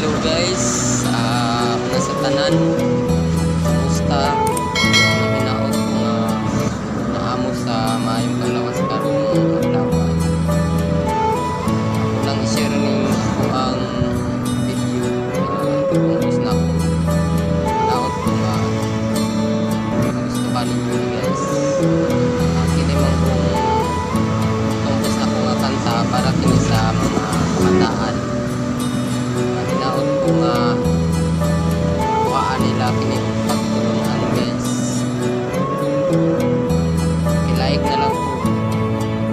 Hello guys, una sa tanan, kumusta? Hinaot ko nga naamo sa maayong panglawas karong adlaw. Ako lang i-share ning ang video kung na ko. Hinaot ko nga gusto ka ninyo guys. Kini man kung tumpos na ko nga kanta para kini sa mga kabataan. Hinaot ko nga kuhaan nila kini pagtulungan guys. I-like na lang po,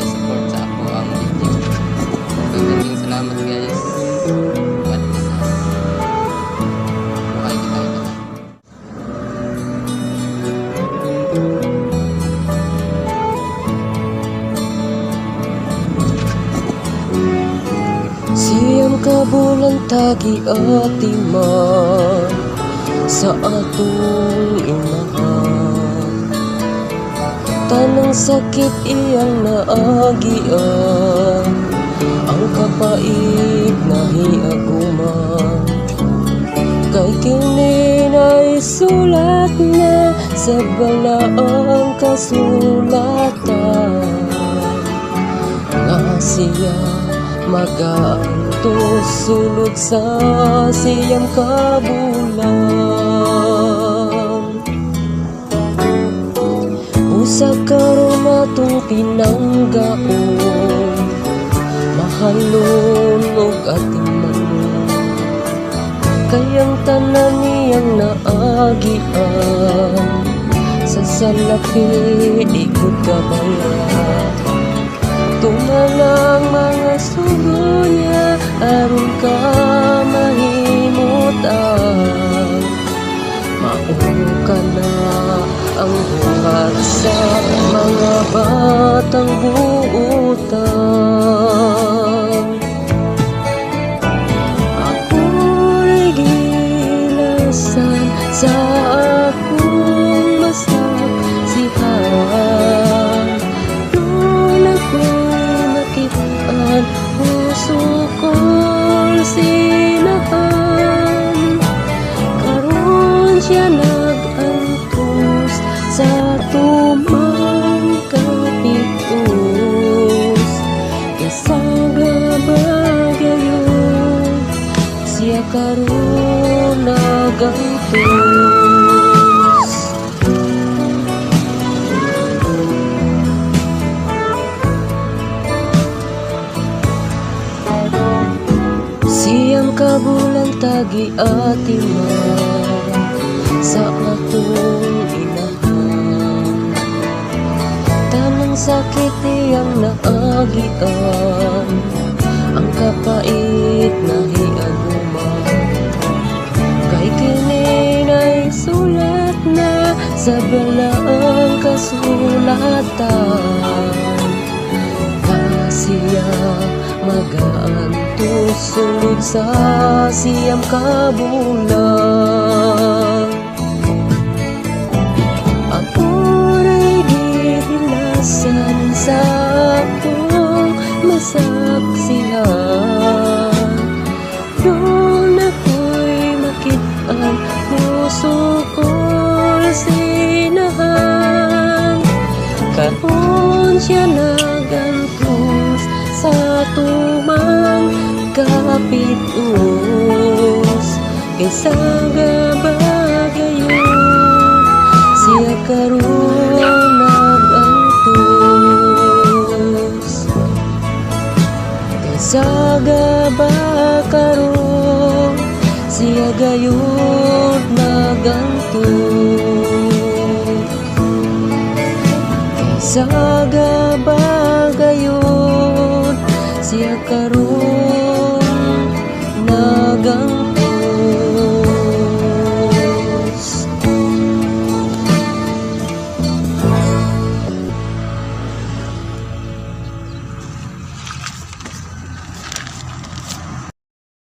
support sa ako ang video. Maraming salamat guys. God bless us. Buhay kita ito. Siyam ka bulan tagi atiman sa atong inahan, tanang sakit iyang naagian, ang kapait na hiaguman. Kay kini na isulat na sa balaang kasulatan, nga siya magaantos sulod sa siyam kabulan. Usa karon atong pinanggaon, mahalon ug atiman, kayang tanan niyang naagian, sa salapi ikot kabala. Tumalang mga sugo niya aron ka mahimutan, maulo ka na ang buhat sa mga batang buutan. Ako'y gilasan sa akong masaksihan, puso ko'y sinahan. Karon siya nag-antos sa tumang kapitus, kasagabagayon siya karon nag-antos. Siyam kabulan tagi atiman sa atong inahan, tanang sakit iyang naagian, ang kapait na hiaguman. Kay kini na isulat na sa balaang kasulatan, siya magaantos sulod sa siyam kabulan. Ako'y gihilasan sa akong masaksihan, doon ako'y makitaan, puso ko'y sinahan. Karon siya nagantos sa tumang kapitus, kasagabagayon siya karon nagantos. Kasagabagayon siya gayon nagantos. Kasagabagayon siya karon nagantos.